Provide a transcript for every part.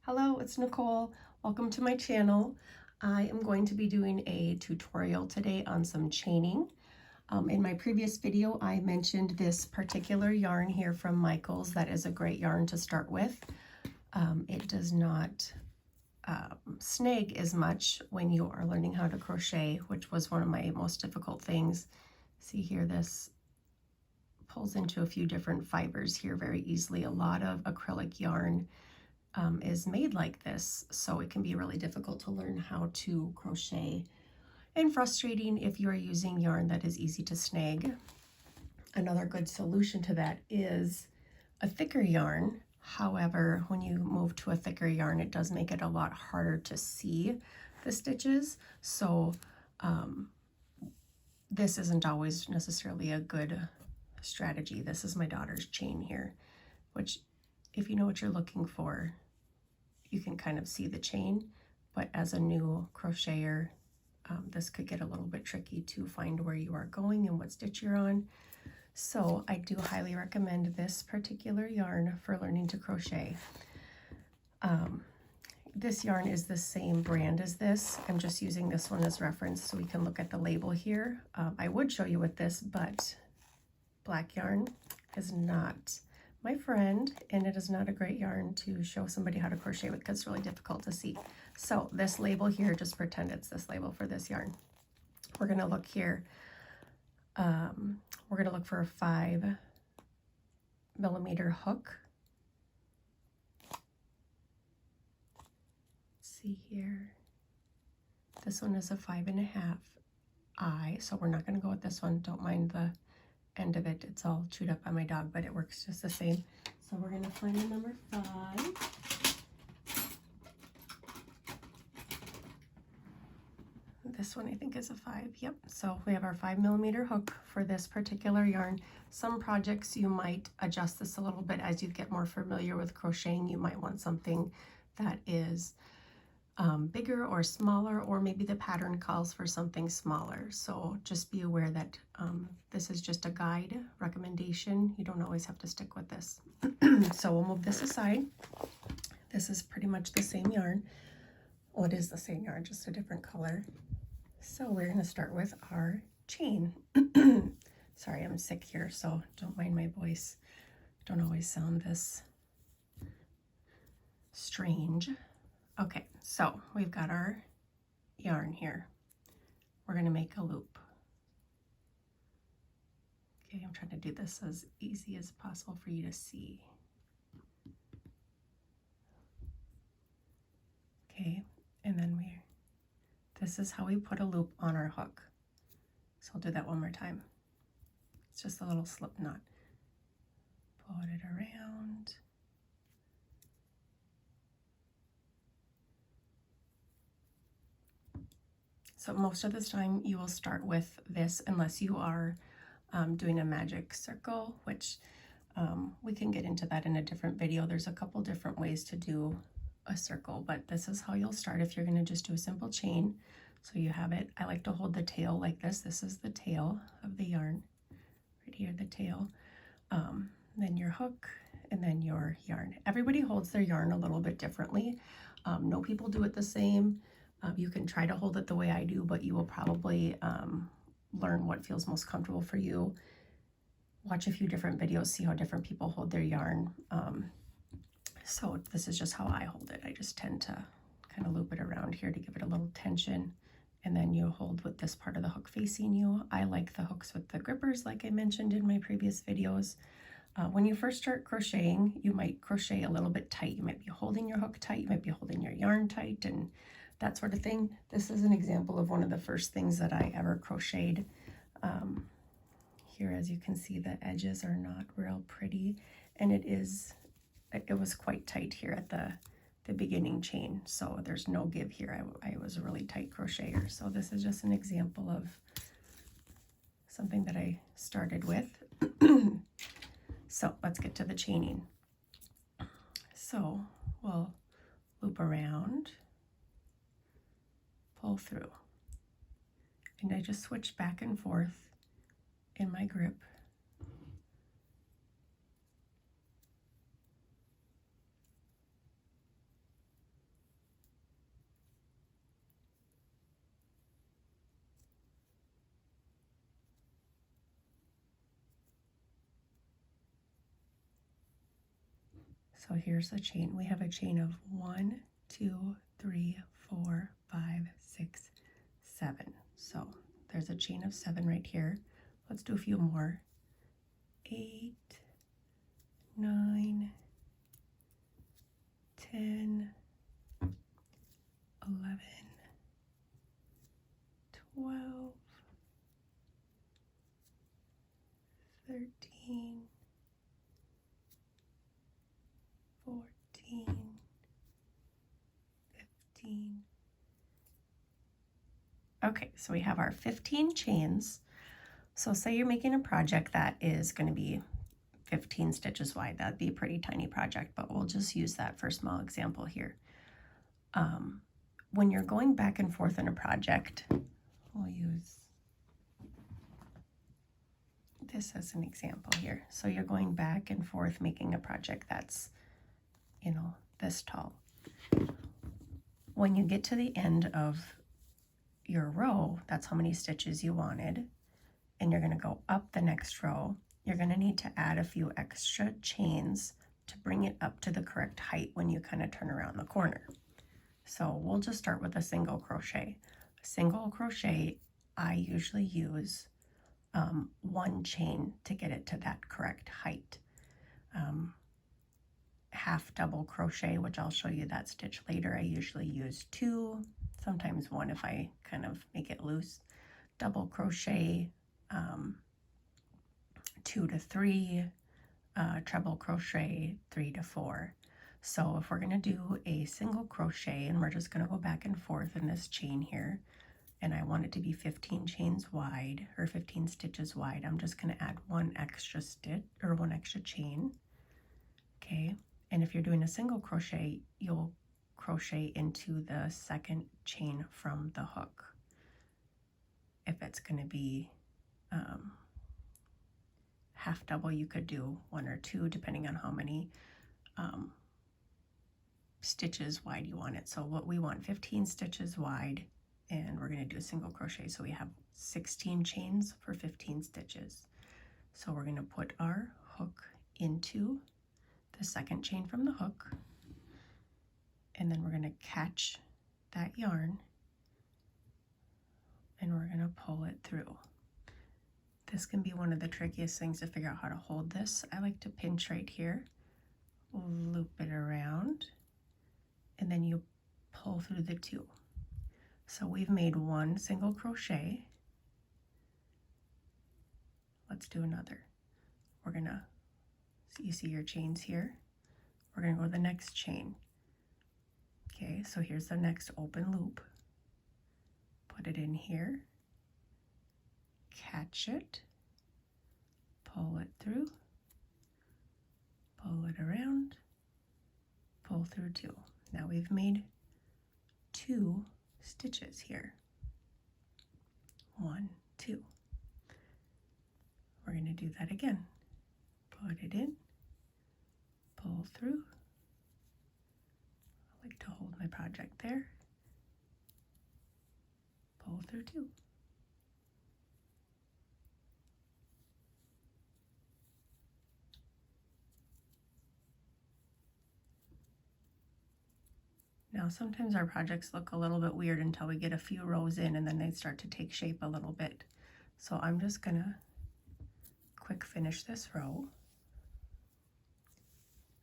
Hello, it's Nicole. Welcome to my channel. I am going to be doing a tutorial today on some chaining. In my previous video, I mentioned this particular yarn here from Michaels. That is a great yarn to start with. It does not snag as much when you are learning how to crochet, which was one of my most difficult things. See here, this pulls into a few different fibers here very easily. A lot of acrylic yarn is made like this, so it can be really difficult to learn how to crochet and frustrating if you are using yarn that is easy to snag. Another good solution to that is a thicker yarn. However, when you move to a thicker yarn, it does make it a lot harder to see the stitches, so this isn't always necessarily a good strategy. This is my daughter's chain here, which if you know what you're looking for, you can kind of see the chain, but as a new crocheter, this could get a little bit tricky to find where you are going and what stitch you're on. So I do highly recommend this particular yarn for learning to crochet. This yarn is the same brand as this. I'm just using this one as reference so we can look at the label here. I would show you with this, but black yarn is not my friend, and it is not a great yarn to show somebody how to crochet with because it's really difficult to see. So this label here, just pretend it's this label for this yarn. We're going to look here. We're going to look for a 5mm hook. Let's see here. This one is a 5.5I, so we're not going to go with this one. Don't mind the end of it. It's all chewed up by my dog, but it works just the same. So we're going to find the number 5. This one I think is a 5. Yep. So we have our 5mm hook for this particular yarn. Some projects you might adjust this a little bit as you get more familiar with crocheting. You might want something that is bigger or smaller, or maybe the pattern calls for something smaller. So just be aware that this is just a guide recommendation. You don't always have to stick with this. So we'll move this aside. This is pretty much the same yarn. Well, it is the same yarn, just a different color. So we're going to start with our chain. Sorry, I'm sick here, so don't mind my voice. Don't always sound this strange. Okay, so we've got our yarn here. We're going to make a loop. Okay, I'm trying to do this as easy as possible for you to see. Okay, and then this is how we put a loop on our hook. So I'll do that one more time. It's just a little slip knot. Put it around. So most of the time you will start with this unless you are doing a magic circle, which we can get into that in a different video. There's a couple different ways to do a circle, but this is how you'll start if you're going to just do a simple chain. So you have it. I like to hold the tail like this. This is the tail of the yarn. Right here, the tail. Then your hook, and then your yarn. Everybody holds their yarn a little bit differently. No people do it the same. You can try to hold it the way I do, but you will probably learn what feels most comfortable for you. Watch a few different videos, see how different people hold their yarn. So this is just how I hold it. I just tend to kind of loop it around here to give it a little tension, and then you hold with this part of the hook facing you. I like the hooks with the grippers like I mentioned in my previous videos. When you first start crocheting, you might crochet a little bit tight. You might be holding your hook tight, you might be holding your yarn tight, and that sort of thing. This is an example of one of the first things that I ever crocheted. Here, as you can see, the edges are not real pretty, and it was quite tight here at the beginning chain, so there's no give here. I was a really tight crocheter, so this is just an example of something that I started with. So let's get to the chaining. So we'll loop around, pull through, and I just switch back and forth in my grip. So here's the chain. We have a chain of 1, 2, 3, 4, 5, 6, 7. So there's a chain of 7 right here. Let's do a few more. 8, 9, 10, 11, 12, 13, 14, 15. Okay, so we have our 15 chains. So say you're making a project that is going to be 15 stitches wide. That'd be a pretty tiny project, but we'll just use that for a small example here. When you're going back and forth in a project, we'll use this as an example here. So you're going back and forth making a project that's, you know, this tall. When you get to the end of your row, that's how many stitches you wanted, and you're going to go up the next row, you're going to need to add a few extra chains to bring it up to the correct height when you kind of turn around the corner. So we'll just start with a single crochet. A single crochet, I usually use 1 chain to get it to that correct height. Half double crochet, which I'll show you that stitch later, I usually use 2, sometimes 1 if I kind of make it loose. Double crochet, 2 to 3, treble crochet, 3 to 4. So if we're going to do a single crochet, and we're just going to go back and forth in this chain here, and I want it to be 15 chains wide, or 15 stitches wide, I'm just going to add 1 extra stitch, or 1 extra chain. Okay, and if you're doing a single crochet, you'll crochet into the second chain from the hook. If it's going to be half double, you could do 1 or 2 depending on how many stitches wide you want it. So what we want 15 stitches wide, and we're going to do a single crochet, so we have 16 chains for 15 stitches. So we're going to put our hook into the second chain from the hook, and then we're going to catch that yarn and we're going to pull it through. This can be one of the trickiest things to figure out how to hold this. I like to pinch right here, loop it around, and then you pull through the 2. So we've made 1 single crochet. Let's do another. We're gonna, so you see your chains here? We're gonna go to the next chain. Okay, so here's the next open loop. Put it in here, catch it, pull it through, pull it around, pull through 2. Now we've made 2 stitches here. 1, 2. We're going to do that again. Put it in, pull through. I like to hold my project there. Pull through 2. Now sometimes our projects look a little bit weird until we get a few rows in, and then they start to take shape a little bit. So I'm just gonna quick finish this row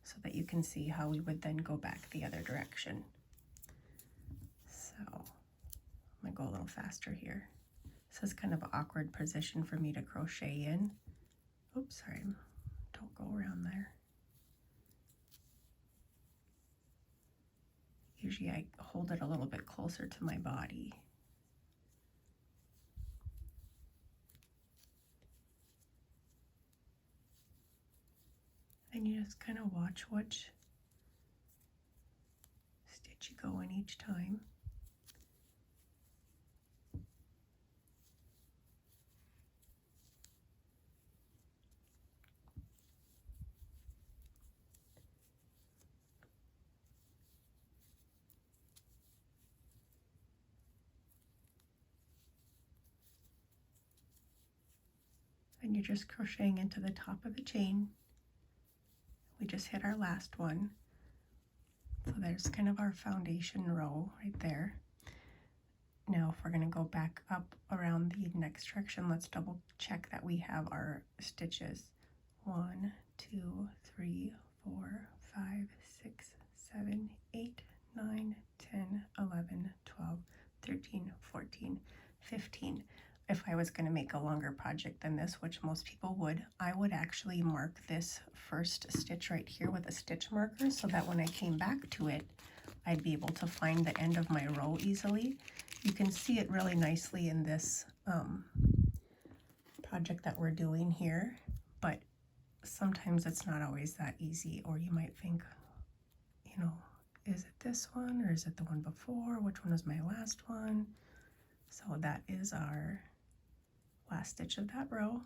so that you can see how we would then go back the other direction. So I'm gonna go a little faster here. This is kind of an awkward position for me to crochet in. Oops, sorry, don't go around there. Usually I hold it a little bit closer to my body. And you just kind of watch which stitch you go in each time. And you're just crocheting into the top of the chain. we just hit our last one. So there's kind of our foundation row right there. Now if we're going to go back up around the next direction, let's double check that we have our stitches. 1, 2, 3, 4, 5, 6, 7, 8, 9, 10, 11, 12, 13, 14, 15. If I was going to make a longer project than this, which most people would, I would actually mark this first stitch right here with a stitch marker so that when I came back to it, I'd be able to find the end of my row easily. You can see it really nicely in this project that we're doing here, but sometimes it's not always that easy, or you might think, you know, is it this one or is it the one before? Which one was my last one? So that is our last stitch of that row.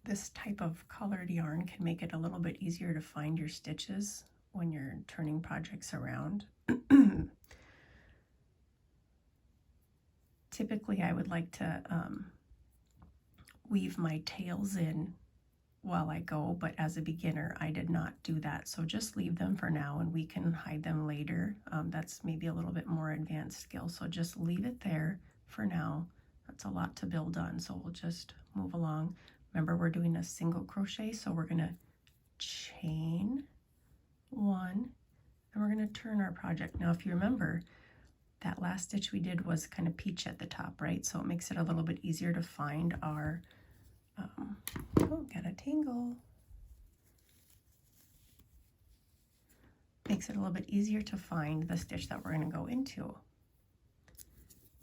This type of colored yarn can make it a little bit easier to find your stitches when you're turning projects around. Typically, I would like to weave my tails in while I go, but as a beginner, I did not do that. So just leave them for now and we can hide them later. That's maybe a little bit more advanced skill. So just leave it there for now. That's a lot to build on. So we'll just move along. Remember, we're doing a single crochet. So we're going to chain 1 and we're going to turn our project. Now, if you remember, that last stitch we did was kind of peach at the top, right? So it makes it a little bit easier to find our oh, got a tangle. Makes it a little bit easier to find the stitch that we're going to go into.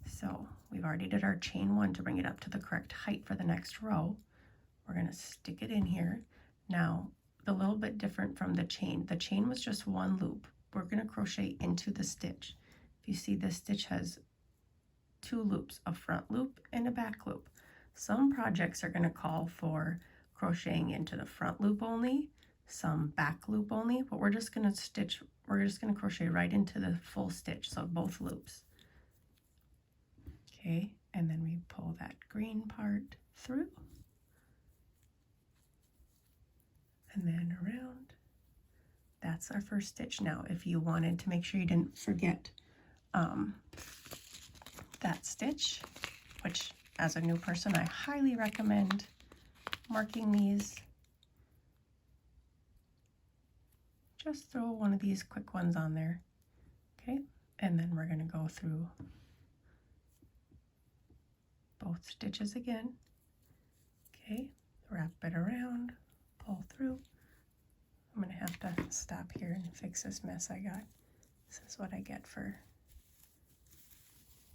So we've already did our chain 1 to bring it up to the correct height for the next row. We're going to stick it in here. Now, a little bit different from the chain. The chain was just 1 loop. We're going to crochet into the stitch. If you see, this stitch has 2 loops, a front loop and a back loop. Some projects are going to call for crocheting into the front loop only, some back loop only, but we're just going to crochet right into the full stitch, so both loops. Okay, and then we pull that green part through and then around. That's our first stitch. Now, if you wanted to make sure you didn't forget that stitch, which as a new person, I highly recommend marking these. Just throw one of these quick ones on there, okay? And then we're gonna go through both stitches again, okay? Wrap it around, pull through. I'm gonna have to stop here and fix this mess I got. This is what I get for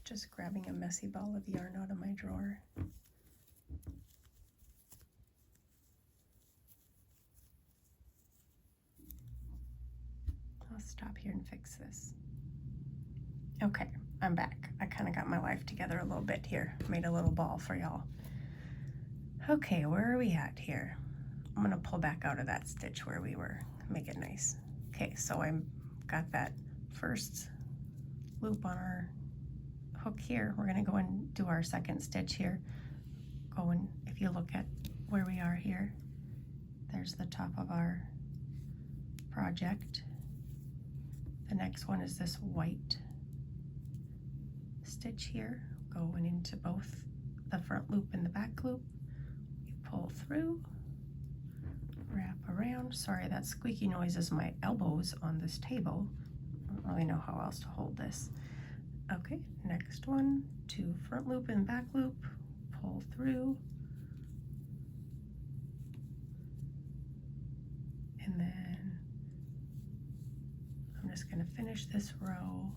just grabbing a messy ball of yarn out of my drawer. I'll stop here and fix this. Okay, I'm back. I kind of got my life together a little bit here. Made a little ball for y'all. Okay, where are we at here? I'm gonna pull back out of that stitch where we were. Make it nice. Okay, so I've got that first loop on our hook here. We're going to go and do our second stitch here. If you look at where we are here, there's the top of our project. The next one is this white stitch here, going into both the front loop and the back loop. We pull through, wrap around. Sorry, that squeaky noise is my elbows on this table. I don't really know how else to hold this. Okay, next one, 2 front loop and back loop, pull through, and then I'm just going to finish this row.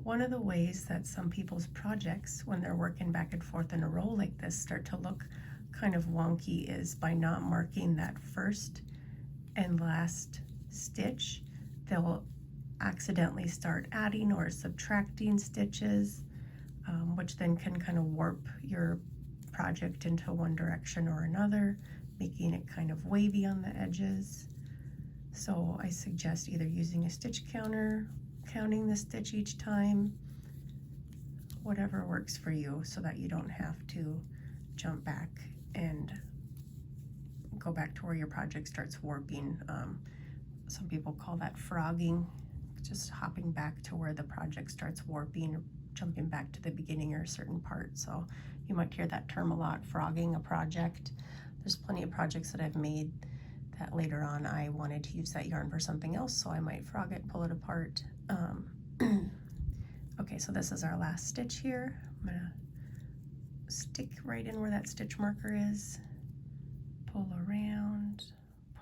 One of the ways that some people's projects, when they're working back and forth in a row like this, start to look kind of wonky is by not marking that first and last stitch. They'll accidentally start adding or subtracting stitches, which then can kind of warp your project into one direction or another, making it kind of wavy on the edges. So I suggest either using a stitch counter, counting the stitch each time, whatever works for you so that you don't have to jump back and go back to where your project starts warping. Some people call that frogging, just hopping back to where the project starts warping, or jumping back to the beginning or a certain part. So you might hear that term a lot, frogging a project. There's plenty of projects that I've made that later on I wanted to use that yarn for something else, so I might frog it, pull it apart. Okay, so this is our last stitch here. I'm gonna stick right in where that stitch marker is, pull around,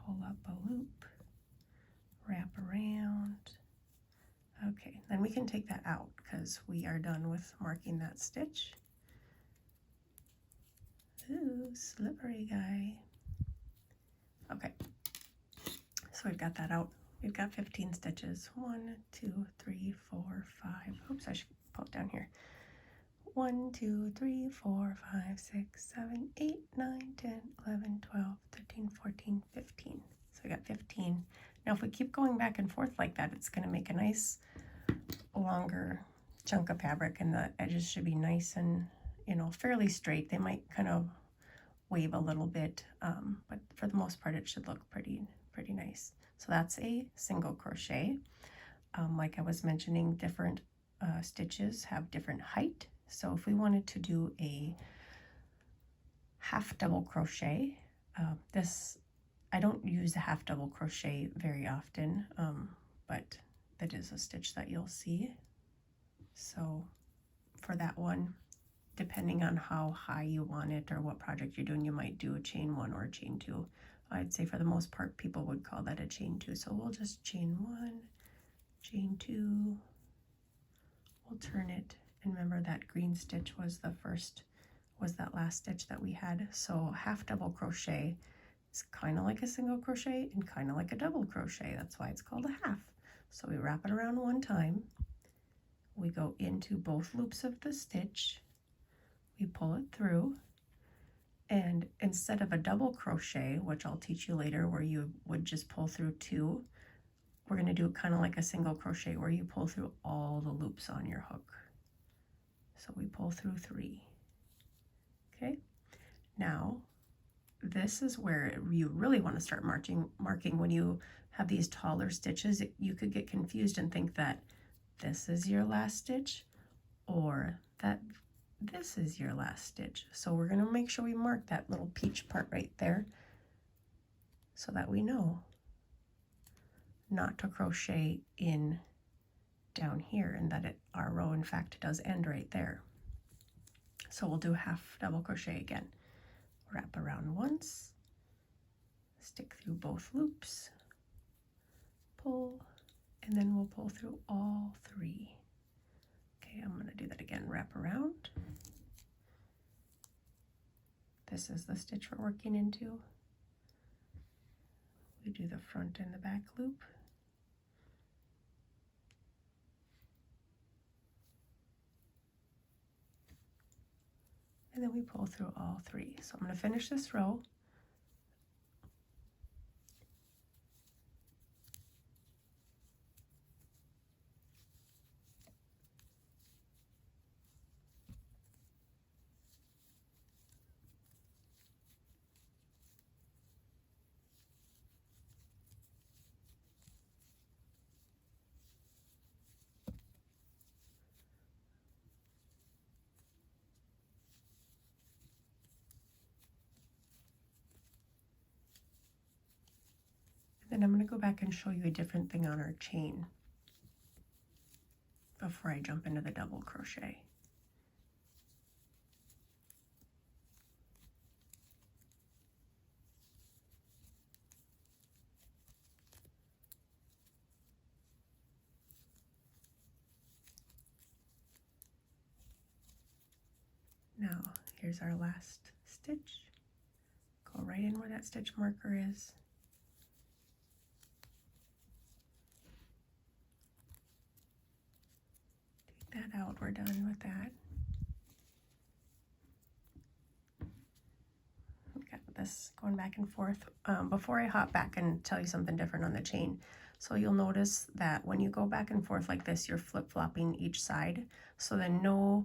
pull up a loop, wrap around. Okay, then we can take that out because we are done with marking that stitch. Ooh, slippery guy. Okay, so we've got that out. We've got 15 stitches. 1, 2, 3, 4, 5. Oops, I should pull it down here. 1, 2, 3, 4, 5, 6, 7, 8, 9, 10, 11, 12, 13, 14, 15. So we got 15. Now if we keep going back and forth like that, it's going to make a nice longer chunk of fabric, and the edges should be nice and, you know, fairly straight. They might kind of wave a little bit, but for the most part it should look pretty nice. So that's a single crochet. Like I was mentioning, different stitches have different height. So if we wanted to do a half double crochet, this, I don't use a half double crochet very often, but that is a stitch that you'll see. So for that one, depending on how high you want it or what project you're doing, you might do a chain 1 or a chain 2. I'd say for the most part people would call that a chain 2. So we'll just chain 1, chain 2, we'll turn it, and remember that green stitch was the first, was that last stitch that we had. So half double crochet is kind of like a single crochet and kind of like a double crochet. That's why it's called a half. So we wrap it around one time, we go into both loops of the stitch, we pull it through, and instead of a double crochet, which I'll teach you later, where you would just pull through 2, we're going to do it kind of like a single crochet where you pull through all the loops on your hook. So we pull through 3. Okay, now this is where you really want to start marking when you have these taller stitches. You could get confused and think that this is your last stitch or that this is your last stitch. So we're going to make sure we mark that little peach part right there so that we know not to crochet in down here, and that our row in fact does end right there. So we'll do half double crochet again. Wrap around once, stick through both loops, pull, and then we'll pull through all 3. Okay, I'm going to do that again. Wrap around. This is the stitch we're working into. We do the front and the back loop. And then we pull through all 3. So I'm going to finish this row. Then I'm going to go back and show you a different thing on our chain before I jump into the double crochet. Now here's our last stitch. Go right in where that stitch marker is. Take that out, we're done with that. We've got this going back and forth. Before I hop back and tell you something different on the chain, so you'll notice that when you go back and forth like this, you're flip-flopping each side. So then no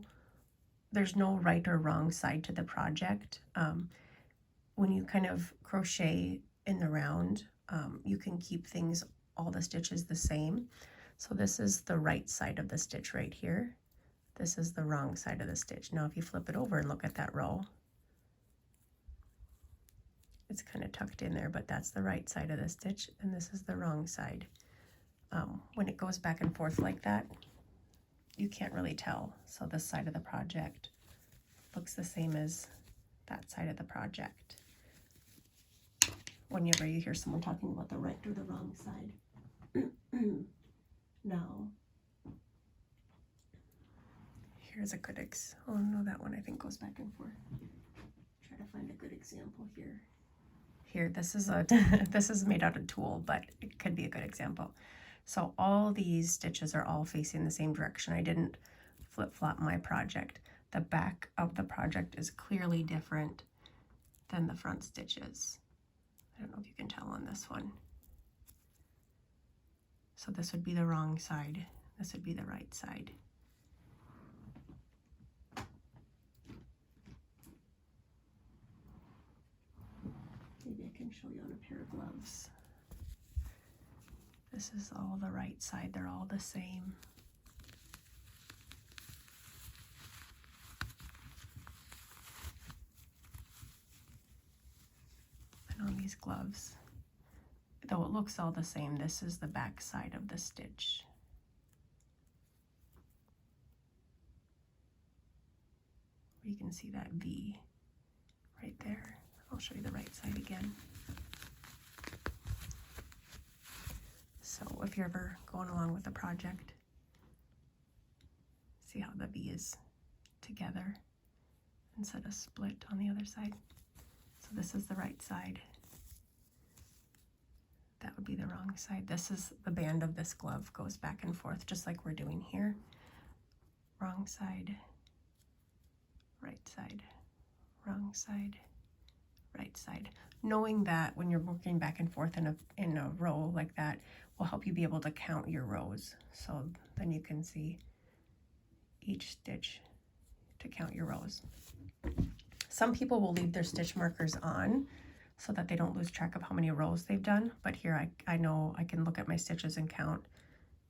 there's no right or wrong side to the project. When you kind of crochet in the round, you can keep things, all the stitches the same. So this is the right side of the stitch right here. This is the wrong side of the stitch. Now if you flip it over and look at that row, it's kind of tucked in there, but that's the right side of the stitch, and this is the wrong side. When it goes back and forth like that, you can't really tell. So this side of the project looks the same as that side of the project. Whenever you hear someone talking about the right or the wrong side. Now, here's a good oh no, that one I think goes back and forth. Try to find a good example here. Here, this is a this is made out of tulle, but it could be a good example. So all these stitches are all facing the same direction. I didn't flip-flop my project. The back of the project is clearly different than the front stitches. I don't know if you can tell on this one. So this would be the wrong side. This would be the right side. Maybe I can show you on a pair of gloves. This is all the right side. They're all the same. And on these gloves, though it looks all the same, this is the back side of the stitch. You can see that V right there. I'll show you the right side again. So if you're ever going along with the project, see how the V is together instead of split on the other side. So this is the right side. That would be the wrong side. This is the band of this glove, goes back and forth just like we're doing here. Wrong side, right side, wrong side, right side. Knowing that when you're working back and forth in a row like that will help you be able to count your rows. So then you can see each stitch to count your rows. Some people will leave their stitch markers on so that they don't lose track of how many rows they've done. But here I know I can look at my stitches and count,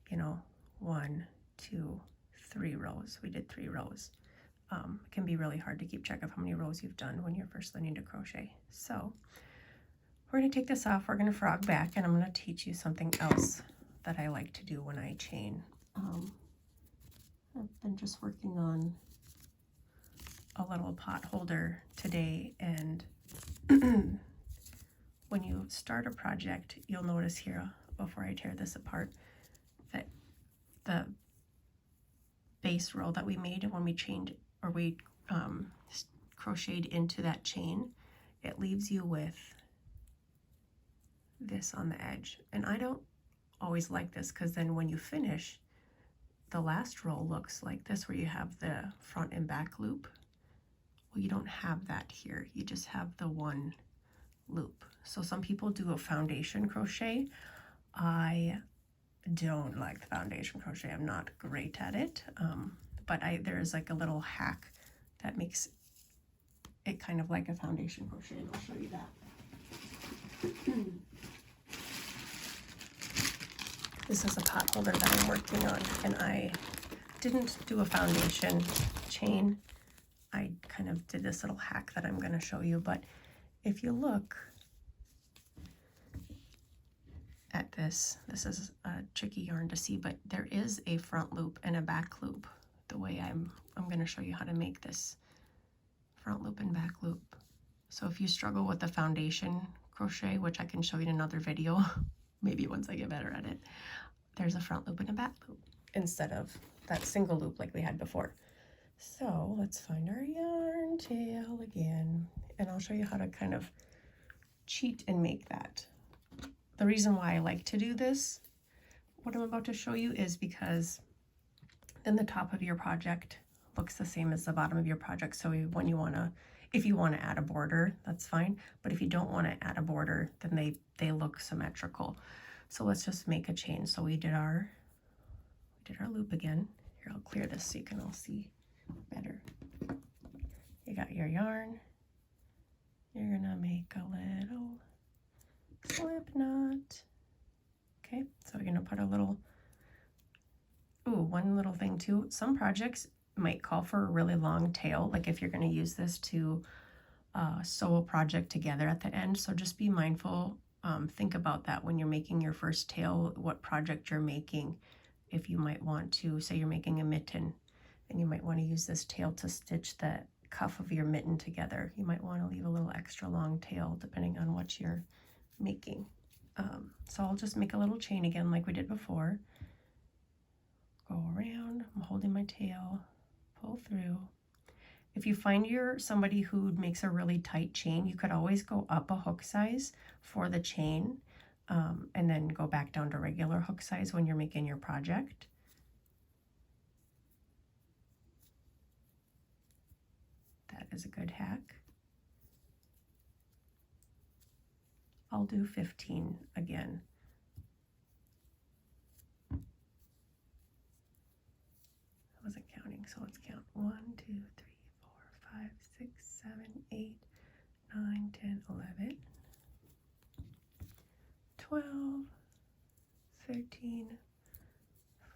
you know, 1, 2, 3 rows. We did 3 rows. It can be really hard to keep track of how many rows you've done when you're first learning to crochet. So we're going to take this off, we're going to frog back, and I'm going to teach you something else that I like to do when I chain. I've been just working on a little pot holder today, and when you start a project, you'll notice here, before I tear this apart, that the base row that we made when we chained, or we crocheted into that chain, it leaves you with this on the edge. And I don't always like this, because then when you finish, the last row looks like this, where you have the front and back loop. Well, you don't have that here. You just have the one loop. So some people do a foundation crochet. I don't like the foundation crochet. I'm not great at it. But there's like a little hack that makes it kind of like a foundation crochet, and I'll show you that. This is a pot holder that I'm working on, and I didn't do a foundation chain. I kind of did this little hack that I'm going to show you, but if you look at this is a tricky yarn to see, but there is a front loop and a back loop. The way I'm going to show you how to make this front loop and back loop. So if you struggle with the foundation crochet, which I can show you in another video, maybe once I get better at it, there's a front loop and a back loop instead of that single loop like we had before. So let's find our yarn tail again, and I'll show you how to kind of cheat and make that. The reason why I like to do this, what I'm about to show you, is because then the top of your project looks the same as the bottom of your project. So when you want to, if you want to add a border, that's fine. But if you don't want to add a border, then they look symmetrical. So let's just make a chain. So we did our loop again. Here, I'll clear this so you can all see better. You got your yarn. You're gonna make a little slip knot. Okay, so we're gonna put a little, one little thing too. Some projects might call for a really long tail, like if you're gonna use this to sew a project together at the end. So just be mindful, think about that when you're making your first tail, what project you're making. If you might want to, say you're making a mitten, and you might want to use this tail to stitch the cuff of your mitten together. You might want to leave a little extra long tail depending on what you're making. So I'll just make a little chain again like we did before. Go around, I'm holding my tail, pull through. If you find you're somebody who makes a really tight chain, you could always go up a hook size for the chain, and then go back down to regular hook size when you're making your project. That is a good hack. I'll do 15 again. I wasn't counting, so let's count. 1, 2, 3, 4, 5, 6, 7, 8, 9, 10, 11, 12, 13,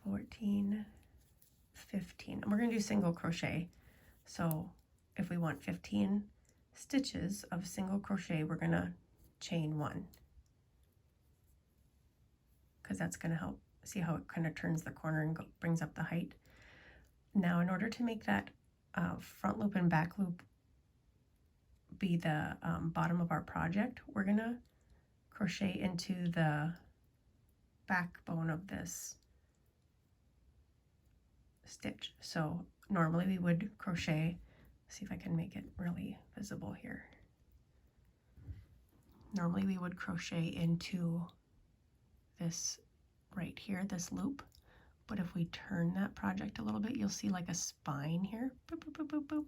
14, 15. And we're going to do single crochet. So if we want 15 stitches of single crochet, we're going to chain 1, because that's going to help. See how it kind of turns the corner and brings up the height. Now, in order to make that front loop and back loop be the bottom of our project, we're going to crochet into the backbone of this stitch. So normally we would crochet, see if I can make it really visible here. Normally we would crochet into this right here, this loop. But if we turn that project a little bit, you'll see like a spine here. Boop, boop, boop, boop, boop.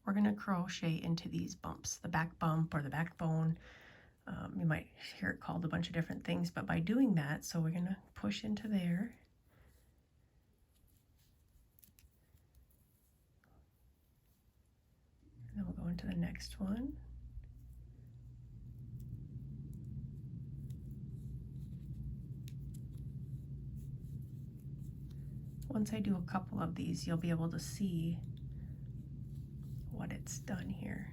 We're going to crochet into these bumps, the back bump or the backbone. You might hear it called a bunch of different things, but by doing that, so we're going to push into there. And then we'll go into the next one. Once I do a couple of these, you'll be able to see what it's done here.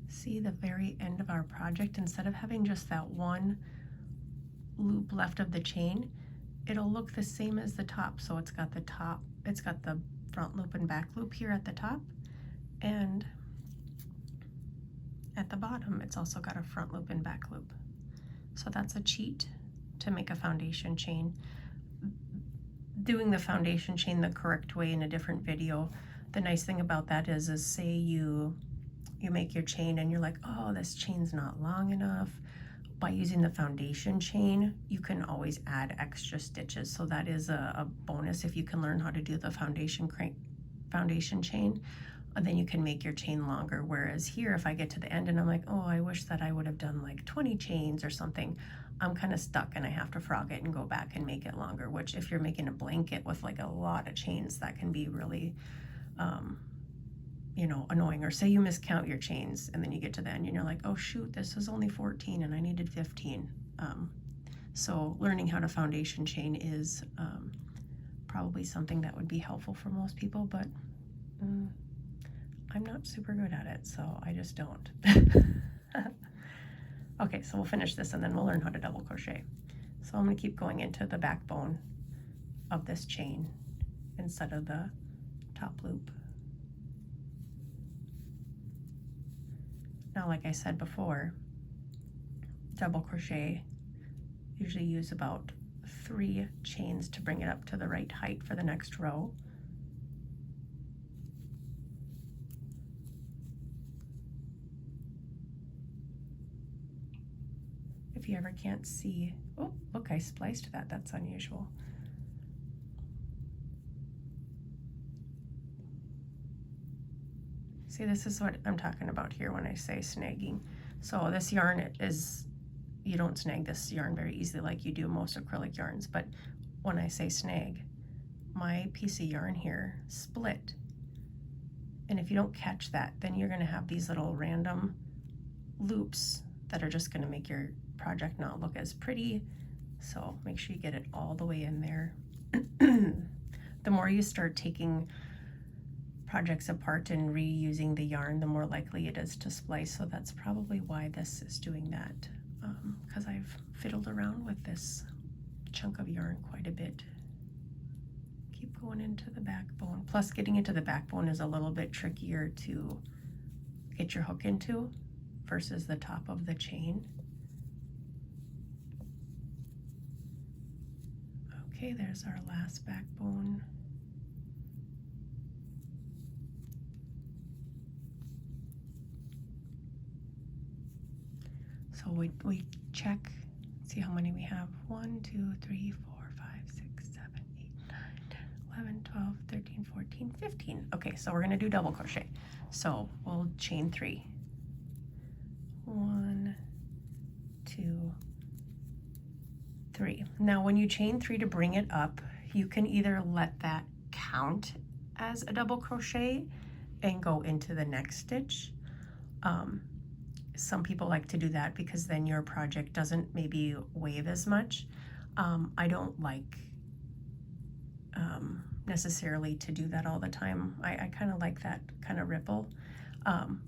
See the very end of our project, instead of having just that one loop left of the chain, it'll look the same as the top. So it's got the top, it's got the front loop and back loop here at the top, and at the bottom it's also got a front loop and back loop. So that's a cheat to make a foundation chain. Doing the foundation chain the correct way in a different video. The nice thing about that is say you make your chain and you're like, oh, this chain's not long enough. By using the foundation chain, you can always add extra stitches. So that is a bonus if you can learn how to do the foundation chain, and then you can make your chain longer. Whereas here, if I get to the end and I'm like, oh, I wish that I would have done like 20 chains or something, I'm kind of stuck and I have to frog it and go back and make it longer, which if you're making a blanket with like a lot of chains, that can be really annoying. Or say you miscount your chains and then you get to the end and you're like, oh shoot, this is only 14 and I needed 15. So learning how to foundation chain is probably something that would be helpful for most people, but I'm not super good at it, so I just don't. Okay, so we'll finish this and then we'll learn how to double crochet. So I'm going to keep going into the backbone of this chain instead of the top loop. Now, like I said before, double crochet, usually use about 3 chains to bring it up to the right height for the next row. If you ever can't see, oh, look, I spliced that, that's unusual. See, this is what I'm talking about here when I say snagging. So this yarn is, you don't snag this yarn very easily like you do most acrylic yarns, but when I say snag, my piece of yarn here split. And if you don't catch that, then you're gonna have these little random loops that are just gonna make your project not look as pretty. So make sure you get it all the way in there. The more you start taking projects apart and reusing the yarn, the more likely it is to splice. So that's probably why this is doing that, because I've fiddled around with this chunk of yarn quite a bit. Keep going into the backbone. Plus, getting into the backbone is a little bit trickier to get your hook into versus the top of the chain. Okay, there's our last backbone. So we check, see how many we have. 1, 2, 3, 4, 5, 6, 7, 8, 9, 10, 11, 12, 13, 14, 15. Okay, so we're gonna do double crochet. So we'll chain 3. 1, 2, 3. Now when you chain 3 to bring it up, you can either let that count as a double crochet and go into the next stitch. Some people like to do that because then your project doesn't maybe wave as much. I don't like necessarily to do that all the time. I kind of like that kind of ripple,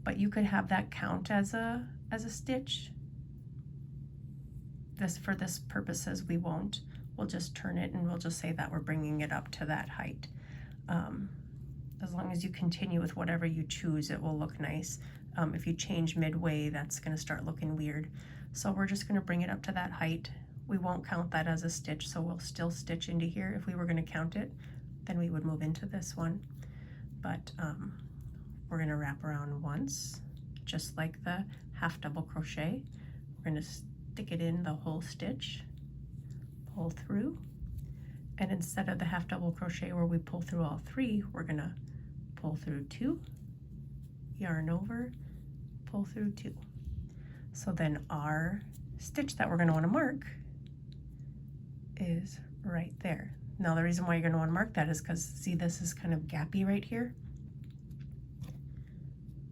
but you could have that count as a stitch. For this purposes we won't. We'll just turn it and we'll just say that we're bringing it up to that height. As long as you continue with whatever you choose, it will look nice. If you change midway, that's going to start looking weird. So we're just going to bring it up to that height. We won't count that as a stitch, so we'll still stitch into here. If we were going to count it, then we would move into this one. But we're going to wrap around once, just like the half double crochet. We're going to stick it in the whole stitch, pull through, and instead of the half double crochet where we pull through all 3, we're going to pull through 2, yarn over, pull through 2. So then our stitch that we're going to want to mark is right there. Now the reason why you're going to want to mark that is because, see, this is kind of gappy right here.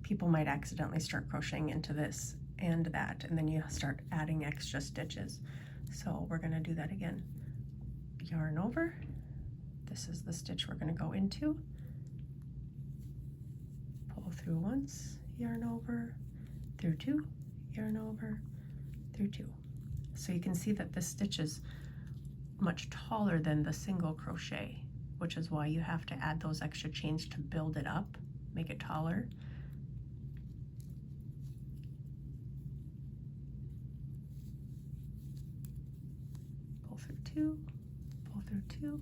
People might accidentally start crocheting into this and that, and then you start adding extra stitches. So we're going to do that again. Yarn over. This is the stitch we're going to go into. Pull through once, yarn over, through 2, yarn over, through 2. So you can see that this stitch is much taller than the single crochet, which is why you have to add those extra chains to build it up, make it taller. Pull through 2, pull through 2.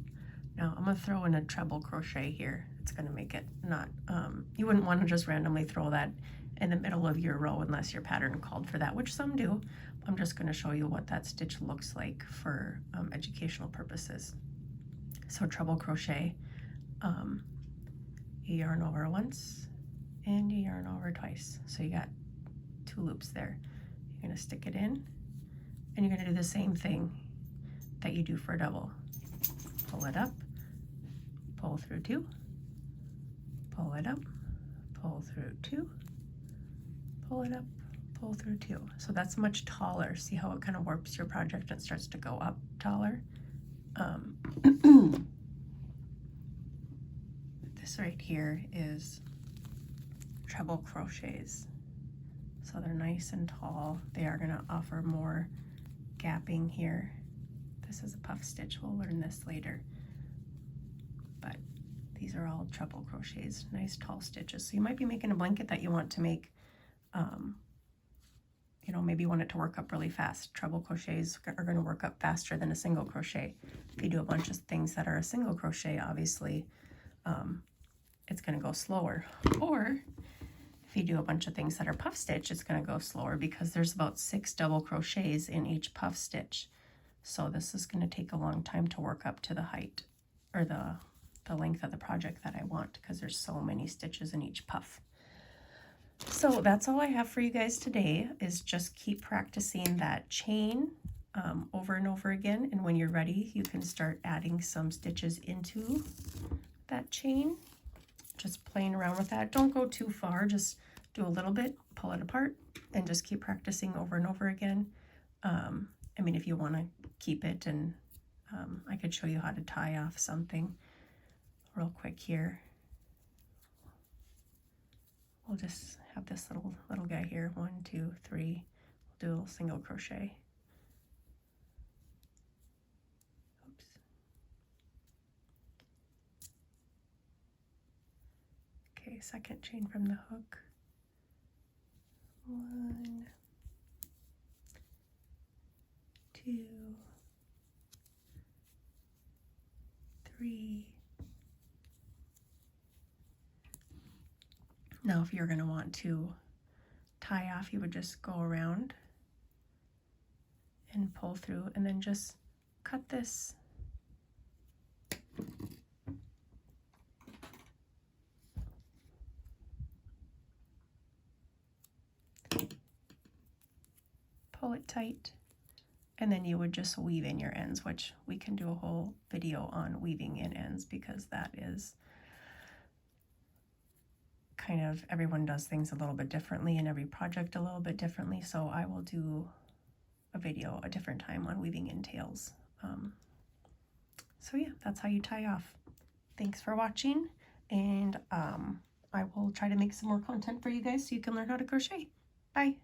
Now I'm going to throw in a treble crochet here. It's going to make it not, you wouldn't want to just randomly throw that in the middle of your row unless your pattern called for that, which some do. I'm just going to show you what that stitch looks like for educational purposes. So treble crochet, you yarn over once and you yarn over twice. So you got 2 loops there. You're going to stick it in and you're going to do the same thing that you do for a double. Pull it up, pull through 2, pull it up, pull through 2, pull it up, pull through 2. So that's much taller. See how it kind of warps your project and starts to go up taller? This right here is treble crochets. So they're nice and tall. They are going to offer more gapping here. This is a puff stitch. We'll learn this later. But these are all treble crochets, nice tall stitches. So you might be making a blanket that you want to make, you know, maybe you want it to work up really fast. Treble crochets are going to work up faster than a single crochet. If you do a bunch of things that are a single crochet, obviously, it's going to go slower. Or if you do a bunch of things that are puff stitch, it's going to go slower because there's about 6 double crochets in each puff stitch. So this is going to take a long time to work up to the height or the length of the project that I want because there's so many stitches in each puff. So that's all I have for you guys today, is just keep practicing that chain over and over again, and when you're ready you can start adding some stitches into that chain, just playing around with that. Don't go too far, just do a little bit, pull it apart, and just keep practicing over and over again. I mean, if you want to keep it, and I could show you how to tie off something real quick here. We'll just have this little guy here. 1, 2, 3. We'll do a little single crochet. Oops. Okay, second chain from the hook. 1, 2, 3. Now if you're going to want to tie off, you would just go around and pull through, and then just cut this pull it tight, and then you would just weave in your ends, which we can do a whole video on weaving in ends, because that is kind of, everyone does things a little bit differently and every project a little bit differently, so I will do a video a different time on weaving in tails. So yeah, that's how you tie off. Thanks for watching, and I will try to make some more content for you guys so you can learn how to crochet. Bye.